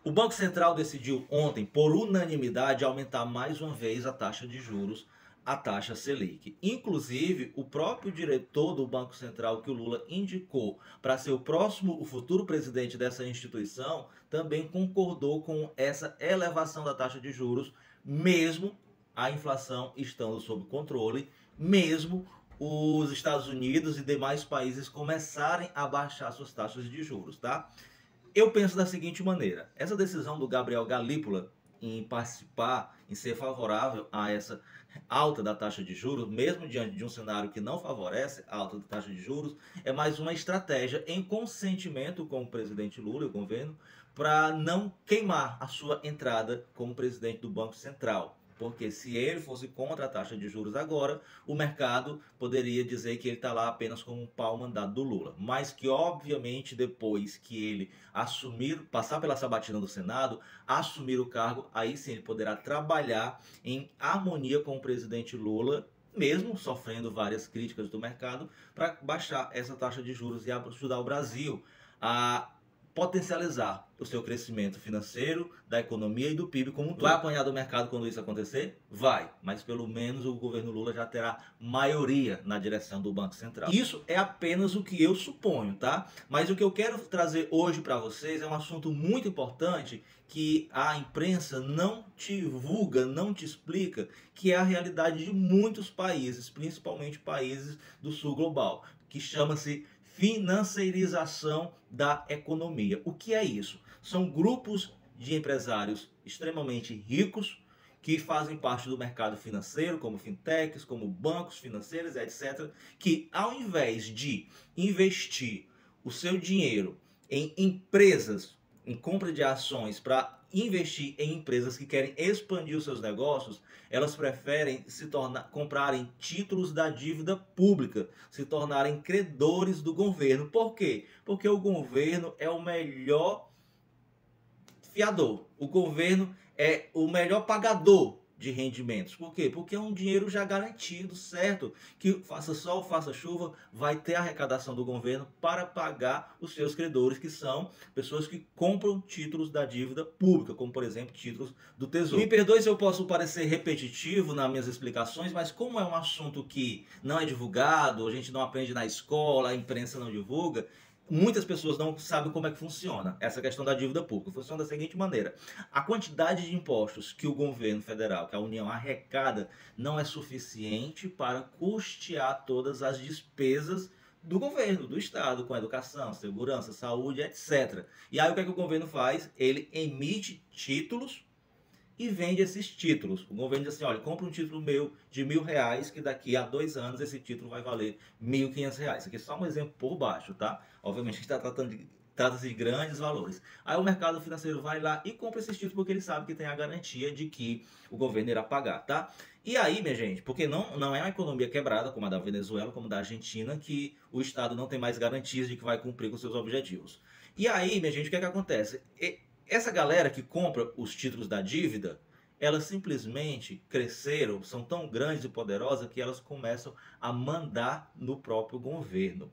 O Banco Central decidiu ontem, por unanimidade, aumentar mais uma vez a taxa de juros, a taxa Selic. Inclusive, o próprio diretor do Banco Central que o Lula indicou para ser o futuro presidente dessa instituição, também concordou com essa elevação da taxa de juros, mesmo a inflação estando sob controle, mesmo os Estados Unidos e demais países começarem a baixar suas taxas de juros, tá? Eu penso da seguinte maneira: essa decisão do Gabriel Galípolo em participar, em ser favorável a essa alta da taxa de juros, mesmo diante de um cenário que não favorece a alta da taxa de juros, é mais uma estratégia em consentimento com o presidente Lula e o governo para não queimar a sua entrada como presidente do Banco Central. Porque se ele fosse contra a taxa de juros agora, o mercado poderia dizer que ele está lá apenas como um pau mandado do Lula. Mas que, obviamente, depois que ele passar pela sabatina do Senado, assumir o cargo, aí sim ele poderá trabalhar em harmonia com o presidente Lula, mesmo sofrendo várias críticas do mercado, para baixar essa taxa de juros e ajudar o Brasil a potencializar o seu crescimento financeiro, da economia e do PIB como um todo. Vai apanhar do mercado quando isso acontecer? Vai, mas pelo menos o governo Lula já terá maioria na direção do Banco Central. Isso é apenas o que eu suponho, tá? Mas o que eu quero trazer hoje para vocês é um assunto muito importante que a imprensa não te divulga, não te explica, que é a realidade de muitos países, principalmente países do sul global, que chama-se financeirização da economia. O que é isso? São grupos de empresários extremamente ricos que fazem parte do mercado financeiro, como fintechs, como bancos financeiros, etc., que ao invés de investir o seu dinheiro em empresas, em compra de ações para investir em empresas que querem expandir os seus negócios, elas preferem comprarem títulos da dívida pública, se tornarem credores do governo. Por quê? Porque o governo é o melhor fiador. O governo é o melhor pagador de rendimentos. Por quê? Porque é um dinheiro já garantido, certo? Que faça sol, faça chuva, vai ter arrecadação do governo para pagar os seus credores, que são pessoas que compram títulos da dívida pública, como por exemplo títulos do Tesouro. Me perdoe se eu posso parecer repetitivo nas minhas explicações, mas como é um assunto que não é divulgado, a gente não aprende na escola, a imprensa não divulga, muitas pessoas não sabem como é que funciona essa questão da dívida pública. Funciona da seguinte maneira: a quantidade de impostos que o governo federal, que a União arrecada, não é suficiente para custear todas as despesas do governo, do Estado, com educação, segurança, saúde, etc. E aí o que é que o governo faz? Ele emite títulos e vende esses títulos. O governo diz assim: olha, compra um título meu de R$1.000, que daqui a 2 anos esse título vai valer R$1.500. Isso aqui é só um exemplo por baixo, tá? Obviamente a gente está trata-se de grandes valores. Aí o mercado financeiro vai lá e compra esses títulos porque ele sabe que tem a garantia de que o governo irá pagar, tá? E aí, minha gente, porque não é uma economia quebrada como a da Venezuela, como a da Argentina, que o Estado não tem mais garantias de que vai cumprir com seus objetivos. E aí, minha gente, o que é que acontece? Essa galera que compra os títulos da dívida, elas simplesmente cresceram, são tão grandes e poderosas que elas começam a mandar no próprio governo.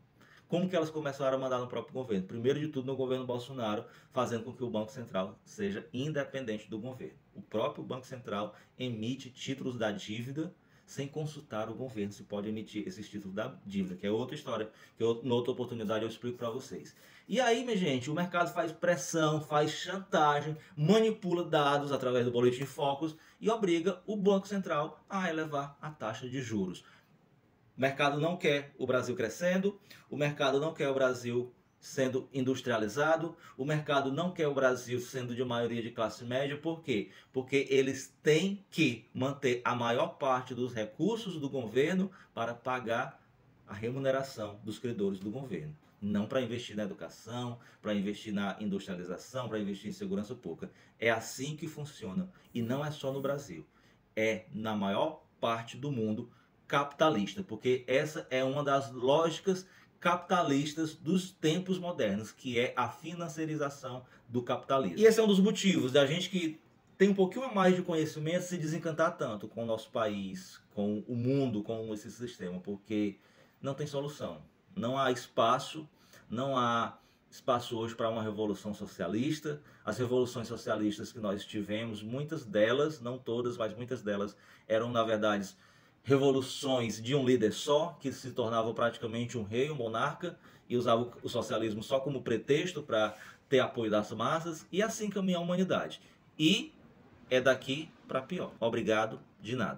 Como que elas começaram a mandar no próprio governo? Primeiro de tudo no governo Bolsonaro, fazendo com que o Banco Central seja independente do governo. O próprio Banco Central emite títulos da dívida sem consultar o governo se pode emitir esses títulos da dívida, que é outra história, que na outra oportunidade eu explico para vocês. E aí, minha gente, o mercado faz pressão, faz chantagem, manipula dados através do Boletim Focus e obriga o Banco Central a elevar a taxa de juros. O mercado não quer o Brasil crescendo, o mercado não quer o Brasil sendo industrializado, o mercado não quer o Brasil sendo de maioria de classe média. Por quê? Porque eles têm que manter a maior parte dos recursos do governo para pagar a remuneração dos credores do governo. Não para investir na educação, para investir na industrialização, para investir em segurança pública. É assim que funciona. E não é só no Brasil. É na maior parte do mundo capitalista. Porque essa é uma das lógicas capitalistas dos tempos modernos, que é a financiarização do capitalismo. E esse é um dos motivos da gente que tem um pouquinho a mais de conhecimento se desencantar tanto com o nosso país, com o mundo, com esse sistema, porque não tem solução. Não há espaço, não há espaço hoje para uma revolução socialista. As revoluções socialistas que nós tivemos, muitas delas, não todas, mas muitas delas eram, na verdade, revoluções de um líder só, que se tornava praticamente um rei, um monarca, e usava o socialismo só como pretexto para ter apoio das massas, e assim caminha a humanidade. E é daqui para pior. Obrigado, de nada.